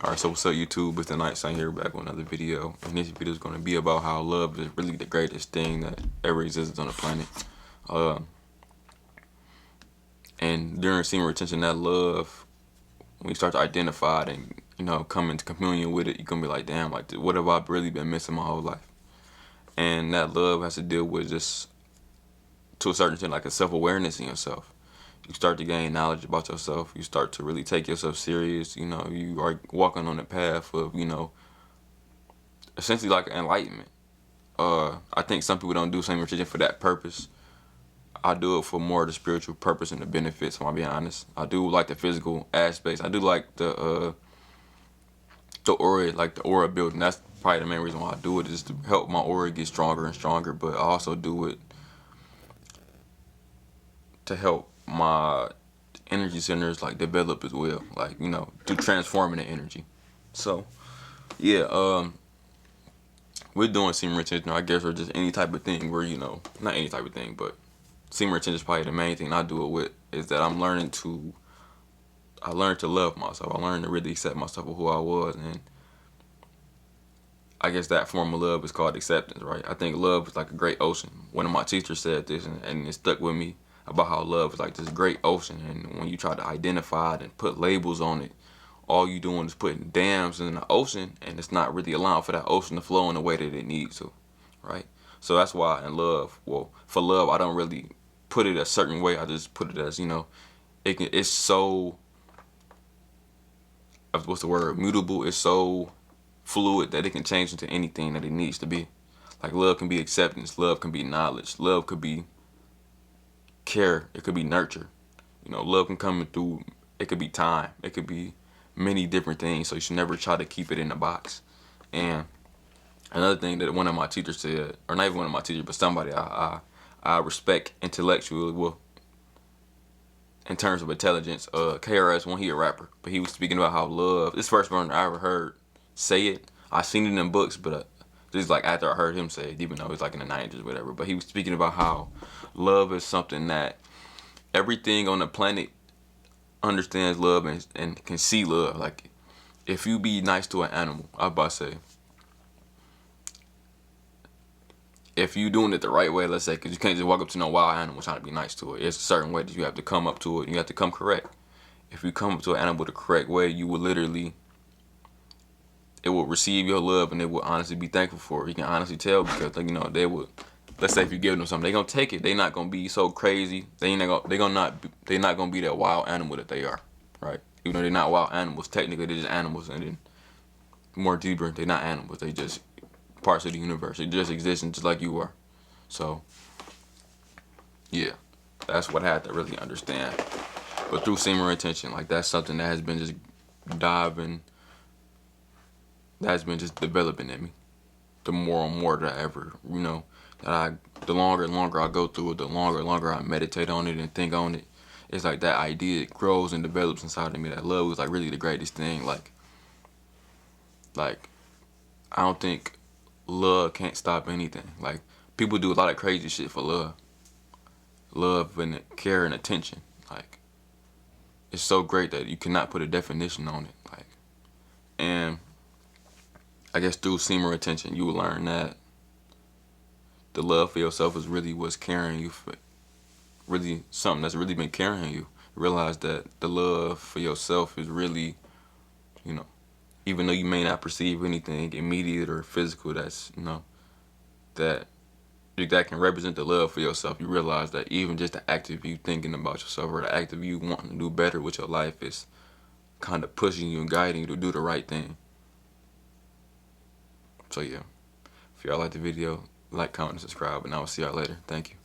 Alright, so what's up YouTube? It's the Night Sign here back with another video. And this video is going to be about how love is really the greatest thing that ever exists on the planet. And during semen retention, that love, when you start to identify it and, come into communion with it, you're going to be like, damn, like, what have I really been missing my whole life? And that love has to deal with just, to a certain extent, like a self-awareness in yourself. You start to gain knowledge about yourself. You start to really take yourself serious. You are walking on the path of, essentially like enlightenment. I think some people don't do semen retention for that purpose. I do it for more of the spiritual purpose and the benefits, if I'm being honest. I do like the physical aspects. I do like the aura, like the aura building. That's probably the main reason why I do it, is to help my aura get stronger and stronger. But I also do it to help my energy centers like develop as well, like to transforming the energy. So yeah, we're doing semen retention, I guess, or just any type of thing where not any type of thing, but semen retention is probably the main thing I do it with. Is that I learned to love myself. I learned to really accept myself for who I was, and I guess that form of love is called acceptance, right? I think love is like a great ocean. One of my teachers said this, and it stuck with me, about how love is like this great ocean, and when you try to identify it and put labels on it, all you doing is putting dams in the ocean, and it's not really allowing for that ocean to flow in the way that it needs to, right? So that's why in love, for love, I don't really put it a certain way. I just put it as, it's so, what's the word, mutable. It's so fluid that it can change into anything that it needs to be. Like, love can be acceptance, love can be knowledge, love could be care, it could be nurture. Love can come through, it could be time, it could be many different things. So you should never try to keep it in a box. And another thing that one of my teachers said, or not even one of my teachers, but somebody I respect intellectually, well, in terms of intelligence, KRS, when he a rapper, but he was speaking about how love, this first one I ever heard say it. I seen it in books, but this is like after I heard him say it, even though it's like in the 90s or whatever. But he was speaking about how love is something that everything on the planet understands love and can see love. Like, if you be nice to an animal, I was about to say, if you doing it the right way, let's say, because you can't just walk up to no wild animal trying to be nice to it. It's a certain way that you have to come up to it. You have to come correct. If you come up to an animal the correct way, you will literally, it will receive your love, and it will honestly be thankful for it. You can honestly tell, because they would, let's say if you give them something, they gonna take it. They not gonna be so crazy. They not gonna be that wild animal that they are, right? Even though they're not wild animals, technically they're just animals, and then more deeper, they're not animals. They just parts of the universe. They just exist just like you are. So yeah, that's what I had to really understand. But through semen retention, like, that's something that has been just developing in me. The more and more that I ever, the longer and longer I go through it, the longer and longer I meditate on it and think on it, it's like that idea, it grows and develops inside of me, that love is like really the greatest thing. Like I don't think love can't stop anything. Like, people do a lot of crazy shit for love and care and attention. Like, it's so great that you cannot put a definition on it. Like, and I guess through semen retention, you will learn that the love for yourself is really what's carrying you, for really something that's really been carrying you. Realize that the love for yourself is really, even though you may not perceive anything immediate or physical that's, that can represent the love for yourself, you realize that even just the act of you thinking about yourself, or the act of you wanting to do better with your life, is kind of pushing you and guiding you to do the right thing. So yeah, if y'all like the video, like, comment, and subscribe, and I will see y'all later. Thank you.